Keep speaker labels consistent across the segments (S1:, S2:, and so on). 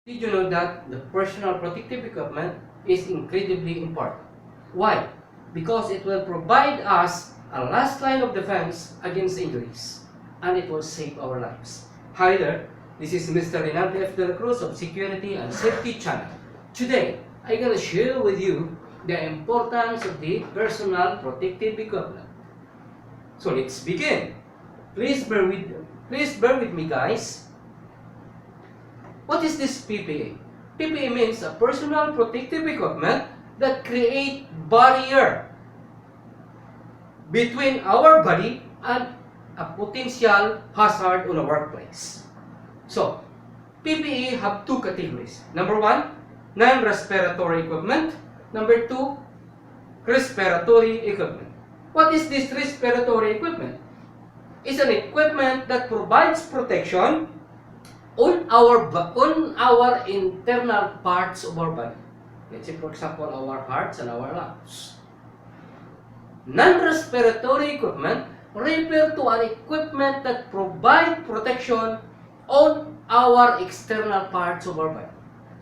S1: Did you know that the personal protective equipment is incredibly important? Why? Because it will provide us a last line of defense against injuries, and it will save our lives. Hi there, this is Mr. Rinaldo F. De La Cruz of Security and Safety Channel. Today, I'm going to share with you the importance of the personal protective equipment. So let's begin. Please bear with me, guys. What is this PPE? PPE means a personal protective equipment that create barrier between our body and a potential hazard on a workplace. So, PPE have two categories. Number one, non-respiratory equipment. Number two, respiratory equipment. What is this respiratory equipment? It's an equipment that provides protection on our internal parts of our body. Let's say, for example, our hearts and our lungs. Non-respiratory equipment refer to an equipment that provide protection on our external parts of our body.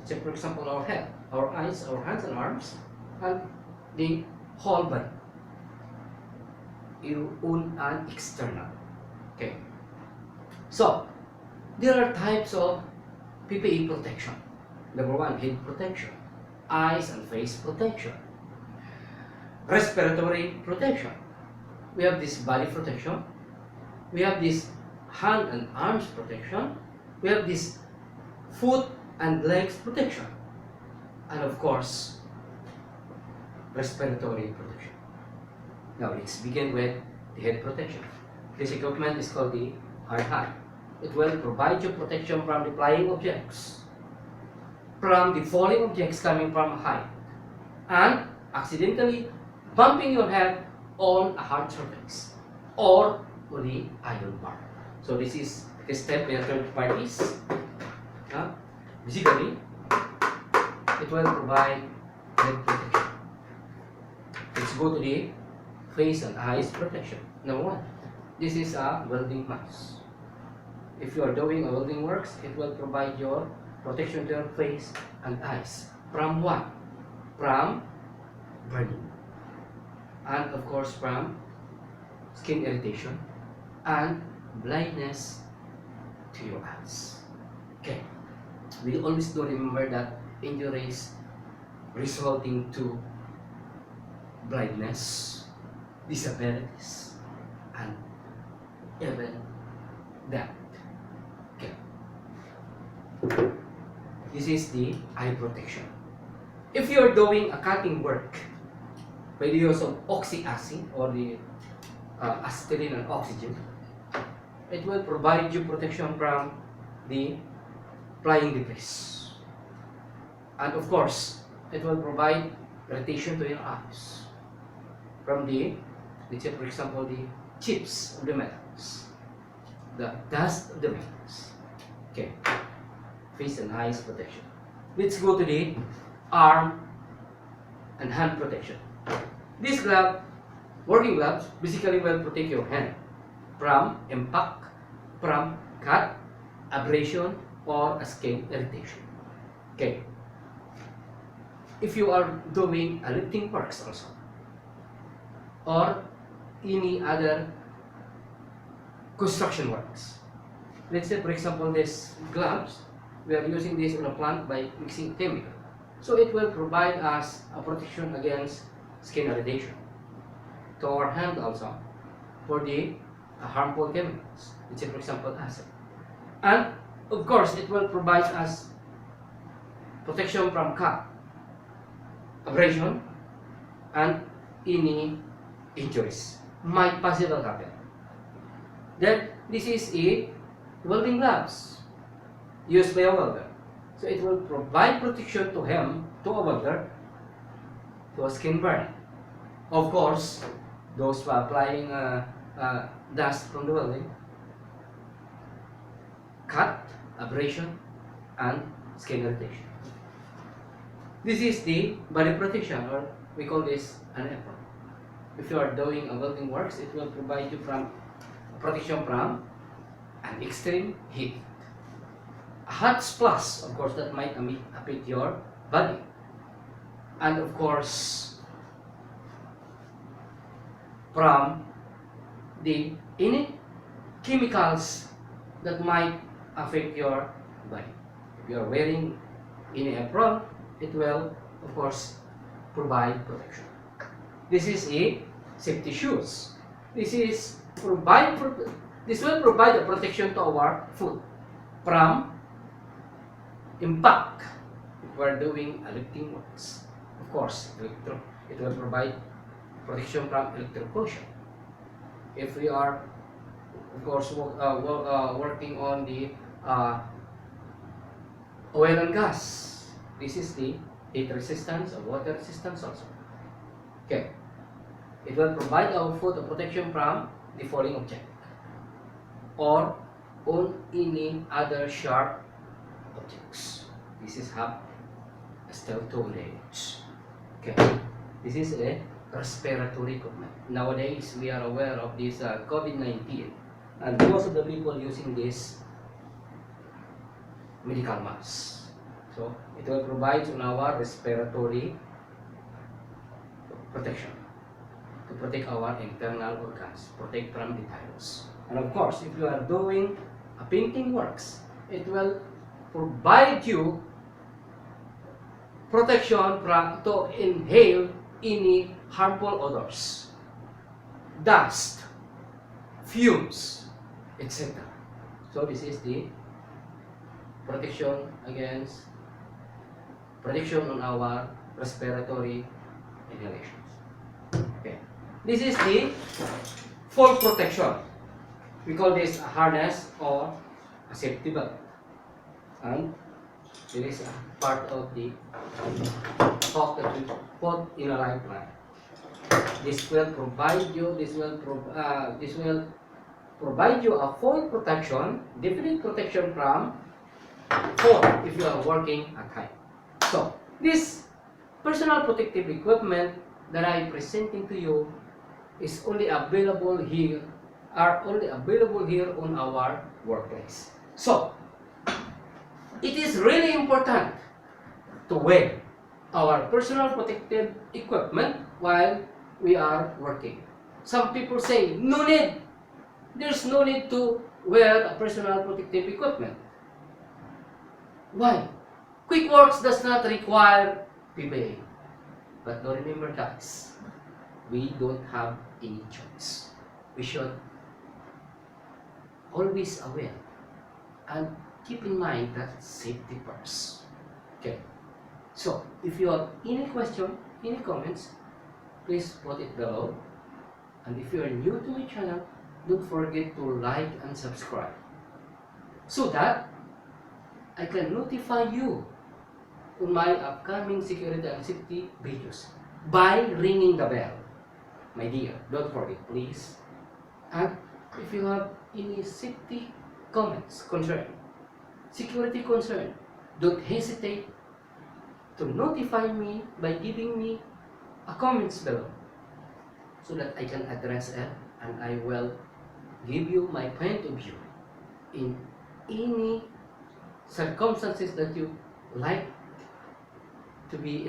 S1: Let's say, for example, our head, our eyes, our hands and arms, and the whole body. On an external. Okay. So, there are types of PPE protection. Number one, head protection, eyes and face protection, respiratory protection. We have this body protection. We have this hand and arms protection. We have this foot and legs protection. And of course, respiratory protection. Now let's begin with the head protection. This equipment is called the hard hat. It will provide you protection from the flying objects, from the falling objects coming from height, and accidentally bumping your head on a hard surface or on the iron bar. So this is a step by third parties. Basically, it will provide head protection. Let's go to the face and eyes protection. Number one, this is a welding mask. If you are doing a welding works, it will provide your protection to your face and eyes. From what? From burning. And of course from skin irritation and blindness to your eyes. Okay. We always do remember that injuries resulting to blindness, disabilities, and even death. This is the eye protection. If you are doing a cutting work by the use of oxyacid or the acetylene and oxygen, it will provide you protection from the flying debris. And of course, it will provide irritation to your eyes from the, let's say for example, the chips of the metals, the dust of the metals. Okay. Face and eyes protection. Let's go to the arm and hand protection. This glove, working gloves, basically will protect your hand from impact, from cut, abrasion, or a skin irritation. Okay. If you are doing a lifting works also, or any other construction works. Let's say for example this gloves, we are using this on a plant by mixing chemical. So it will provide us a protection against skin irritation. To our hand also, for the harmful chemicals, let's say for example acid. And of course it will provide us protection from cut, abrasion, and any injuries might possibly happen. Then this is a welding gloves used by a welder. So it will provide protection to him, to a welder, to a skin burn. Of course, those who are applying dust from the welding, cut, abrasion, and skin irritation. This is the body protection, or we call this an apron. If you are doing a welding works, it will provide you from protection from an extreme heat, hot splash, of course, that might affect your body. And of course, from the any chemicals that might affect your body. If you are wearing any apron, it will, of course, provide protection. This is a safety shoes. This will provide a protection to our foot from impact if we are doing lifting works. Of course, it will provide protection from electrocution. If we are, of course, working on the oil and gas, this is the heat resistance or water resistance also. Okay, it will provide our foot a protection from the falling object or on any other sharp objects. This is have a steel-toe legs. Okay, this is a respiratory equipment. Nowadays, we are aware of this COVID-19, and most of the people using this medical mask. So it will provide on our respiratory protection to protect our internal organs, protect from the virus. And of course, if you are doing a painting works, it will provide you protection from to inhale any harmful odors, dust, fumes, etc. So this is the protection on our respiratory inhalations. Okay. This is the fall protection. We call this a harness or a safety belt. And it is a part of the hook that we put in a lifeline. This will provide you. This will provide you a full protection, definite protection from fall if you are working at height. So this personal protective equipment that I am presenting to you is only available here. Are only available here on our workplace. So it is really important to wear our personal protective equipment while we are working. Some people say, no need. There's no need to wear a personal protective equipment. Why? Quick works does not require PPE. But don't remember, guys, we don't have any choice. We should always aware and keep in mind that safety first. Okay. So, if you have any question, any comments, please put it below. And if you are new to my channel, don't forget to like and subscribe so that I can notify you on my upcoming security and safety videos by ringing the bell. My dear, don't forget, please. And if you have any safety comments, concern, security concern, don't hesitate to notify me by giving me a comments below so that I can address it and I will give you my point of view in any circumstances that you like to be